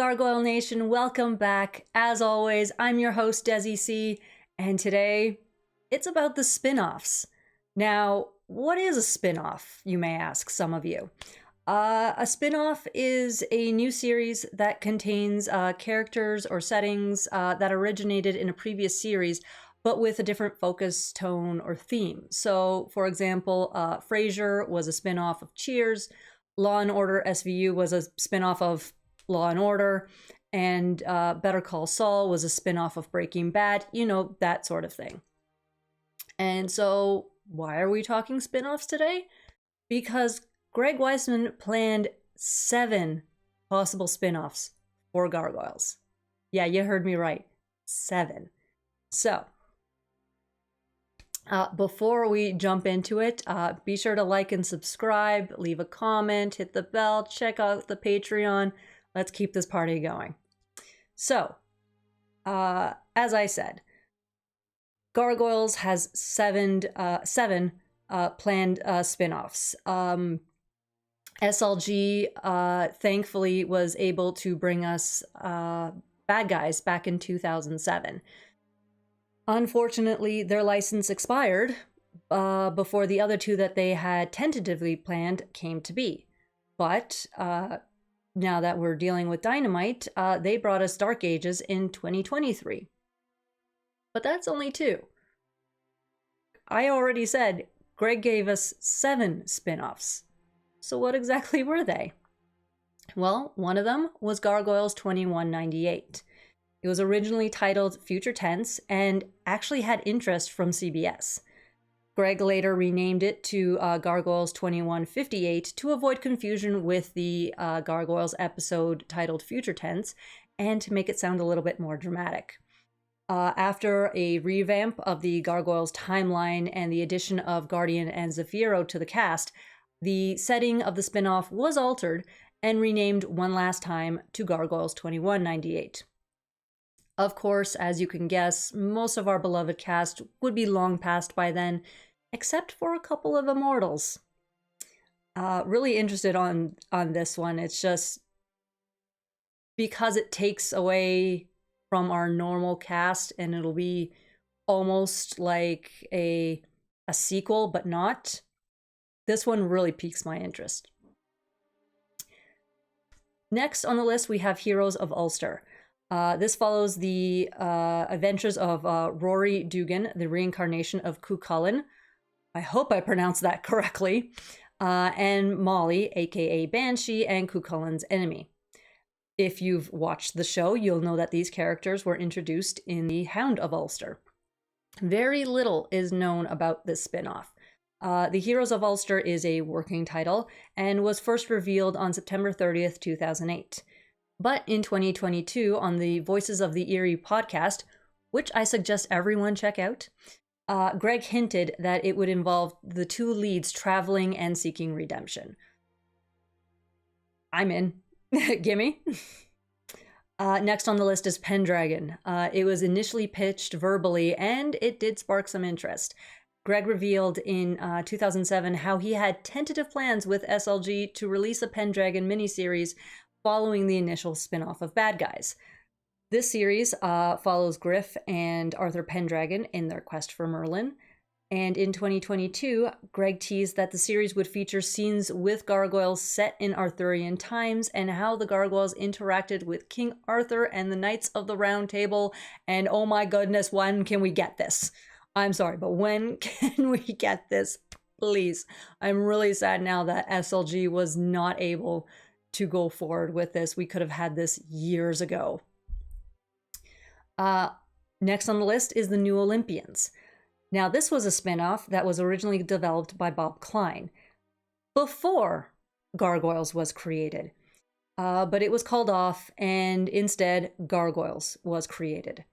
Gargoyle Nation, welcome back. As always, I'm your host, Desi C, and today it's about the spin-offs. Now, what is a spin-off, you may ask some of you? A spin-off is a new series that contains characters or settings that originated in a previous series, but with a different focus, tone, or theme. So, for example, Frasier was a spin-off of Cheers, Law & Order SVU was a spin-off of Law & Order, and Better Call Saul was a spin-off of Breaking Bad, you know, that sort of thing. And so, why are we talking spin-offs today? Because Greg Weisman planned 7 possible spin-offs for Gargoyles. Yeah, you heard me right. 7. So, before we jump into it, be sure to like and subscribe, leave a comment, hit the bell, check out the Patreon. Let's keep this party going. So, as I said, Gargoyles has 7 planned spin-offs. SLG, thankfully, was able to bring us Bad Guys back in 2007. Unfortunately, their license expired before the other 2 that they had tentatively planned came to be. But now that we're dealing with Dynamite, they brought us Dark Ages in 2023. But that's only 2. I already said Greg gave us 7 spin-offs. So what exactly were they? Well, one of them was Gargoyles 2198. It was originally titled Future Tense and actually had interest from CBS. Greg later renamed it to Gargoyles 2158 to avoid confusion with the Gargoyles episode titled Future Tense and to make it sound a little bit more dramatic. After a revamp of the Gargoyles timeline and the addition of Guardian and Zafiro to the cast, the setting of the spin-off was altered and renamed one last time to Gargoyles 2198. Of course, as you can guess, most of our beloved cast would be long past by then, except for a couple of immortals. Really interested on this one. It's just because it takes away from our normal cast and it'll be almost like a sequel, but not. This one really piques my interest. Next on the list, we have Heroes of Ulster. This follows the adventures of Rory Dugan, the reincarnation of Cuchulainn. I hope I pronounced that correctly. And Molly, aka Banshee, and Cuchulainn's enemy. If you've watched the show, you'll know that these characters were introduced in the Hound of Ulster. Very little is known about this spin-off. The Heroes of Ulster is a working title and was first revealed on September 30th, 2008. But in 2022, on the Voices of the Eerie podcast, which I suggest everyone check out, Greg hinted that it would involve the 2 leads traveling and seeking redemption. I'm in. Gimme. Next on the list is Pendragon. It was initially pitched verbally, and it did spark some interest. Greg revealed in 2007 how he had tentative plans with SLG to release a Pendragon miniseries following the initial spin-off of Bad Guys. This series follows Griff and Arthur Pendragon in their quest for Merlin. And in 2022, Greg teased that the series would feature scenes with gargoyles set in Arthurian times and how the gargoyles interacted with King Arthur and the Knights of the Round Table. And oh my goodness, when can we get this? I'm sorry, but when can we get this? Please. I'm really sad now that SLG was not able to go forward with this. We could have had this years ago. Next on the list is the New Olympians. Now, this was a spin-off that was originally developed by Bob Klein before Gargoyles was created. But it was called off, and instead, Gargoyles was created.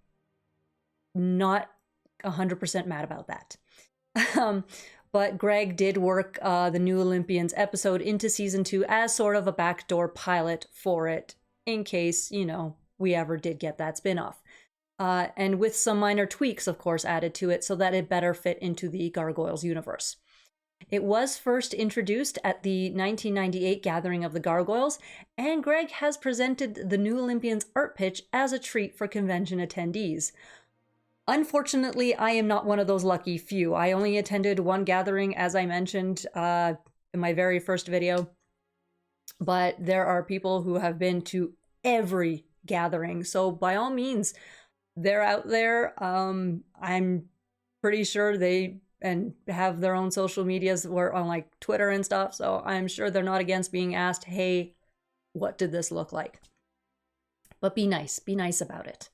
Not 100% mad about that. But Greg did work the New Olympians episode into season 2 as sort of a backdoor pilot for it, in case, you know, we ever did get that spin-off. And with some minor tweaks, of course, added to it so that it better fit into the Gargoyles universe. It was first introduced at the 1998 Gathering of the Gargoyles, and Greg has presented the new Olympians art pitch as a treat for convention attendees. Unfortunately, I am not one of those lucky few. I only attended one gathering, as I mentioned in my very first video, but there are people who have been to every gathering, so by all means, they're out there. I'm pretty sure they have their own social medias or on like Twitter and stuff, so I'm sure they're not against being asked, hey, what did this look like? But be nice about it.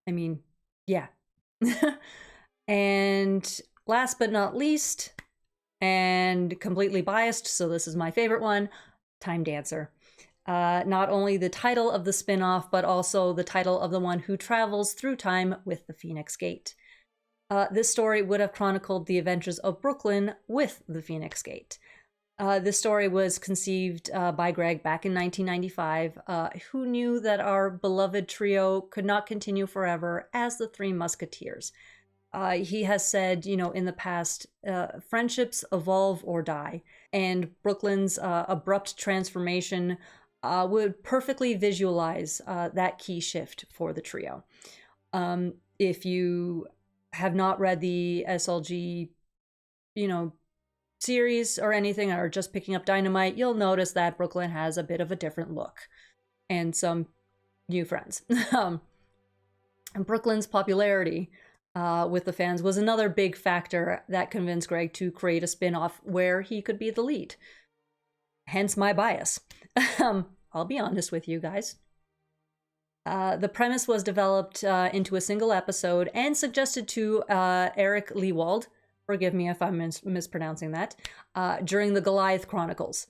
I mean, yeah. And last but not least, and completely biased, so this is my favorite one, Time Dancer. Not only the title of the spin-off, but also the title of the one who travels through time with the Phoenix Gate. This story would have chronicled the adventures of Brooklyn with the Phoenix Gate. This story was conceived by Greg back in 1995, who knew that our beloved trio could not continue forever as the Three Musketeers. He has said, in the past, friendships evolve or die, and Brooklyn's abrupt transformation would perfectly visualize that key shift for the trio. If you have not read the SLG, series or anything, or just picking up Dynamite, you'll notice that Brooklyn has a bit of a different look and some new friends. And Brooklyn's popularity with the fans was another big factor that convinced Greg to create a spin-off where he could be the lead. Hence my bias. I'll be honest with you guys. The premise was developed into a single episode and suggested to Eric Lewald, forgive me if I'm mispronouncing that, during the Goliath Chronicles.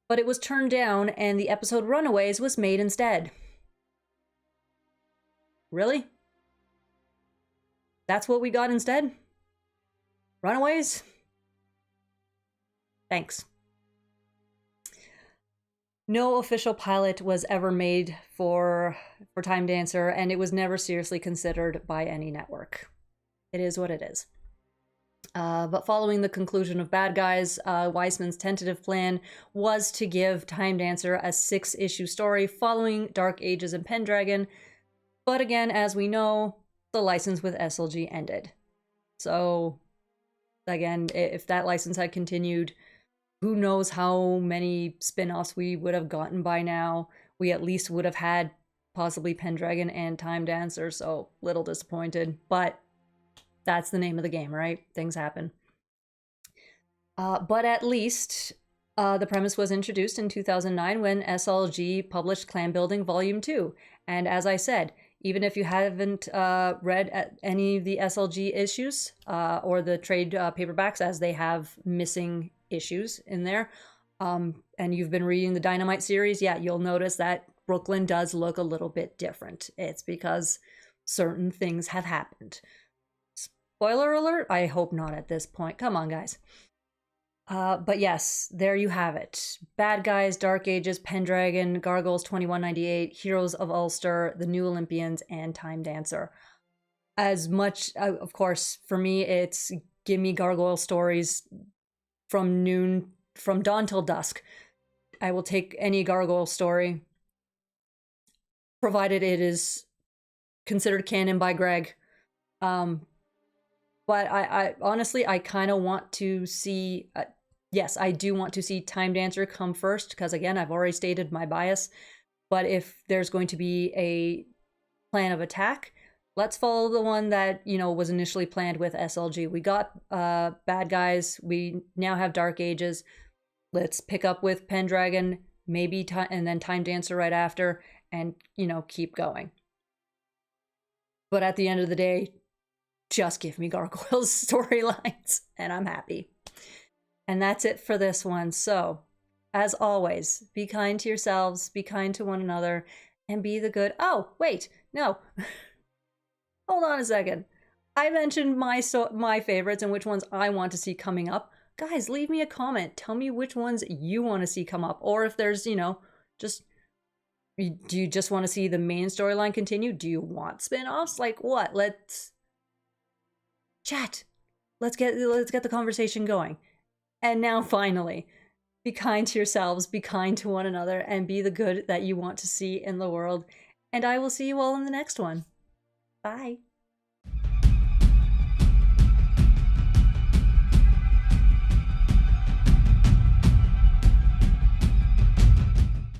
But it was turned down and the episode Runaways was made instead. Really? That's what we got instead? Runaways? Thanks. No official pilot was ever made for Time Dancer, and it was never seriously considered by any network. It is what it is. But following the conclusion of Bad Guys, Weisman's tentative plan was to give Time Dancer a 6-issue story following Dark Ages and Pendragon. But again, as we know, the license with SLG ended. So, again, if that license had continued, who knows how many spin-offs we would have gotten by now. We at least would have had possibly Pendragon and Time Dancer, so little disappointed. But that's the name of the game, right? Things happen. But at least the premise was introduced in 2009 when SLG published Clan Building Volume 2. And as I said, even if you haven't read any of the SLG issues or the trade paperbacks, as they have missing issues in there, and you've been reading the Dynamite series, yeah, you'll notice that Brooklyn does look a little bit different. It's because certain things have happened. Spoiler alert? I hope not at this point. Come on, guys. But yes, there you have it. Bad Guys, Dark Ages, Pendragon, Gargoyles 2198, Heroes of Ulster, The New Olympians, and Time Dancer. As much, of course, for me, it's give me gargoyle stories from dawn till dusk. I will take any gargoyle story, provided it is considered canon by Greg. But I honestly, I kind of want to see, yes, I do want to see Time Dancer come first, because again, I've already stated my bias. But if there's going to be a plan of attack, let's follow the one that, was initially planned with SLG. We got Bad Guys, we now have Dark Ages. Let's pick up with Pendragon, maybe, and then Time Dancer right after, and, keep going. But at the end of the day, just give me Gargoyles storylines, and I'm happy. And that's it for this one. So, as always, be kind to yourselves, be kind to one another, and be the good. Oh, wait, no. Hold on a second. I mentioned my favorites and which ones I want to see coming up. Guys, leave me a comment. Tell me which ones you want to see come up. Or if there's, just... Do you just want to see the main storyline continue? Do you want spin-offs? Like what? Let's chat. Let's get the conversation going. And now, finally, be kind to yourselves, be kind to one another, and be the good that you want to see in the world. And I will see you all in the next one. Bye.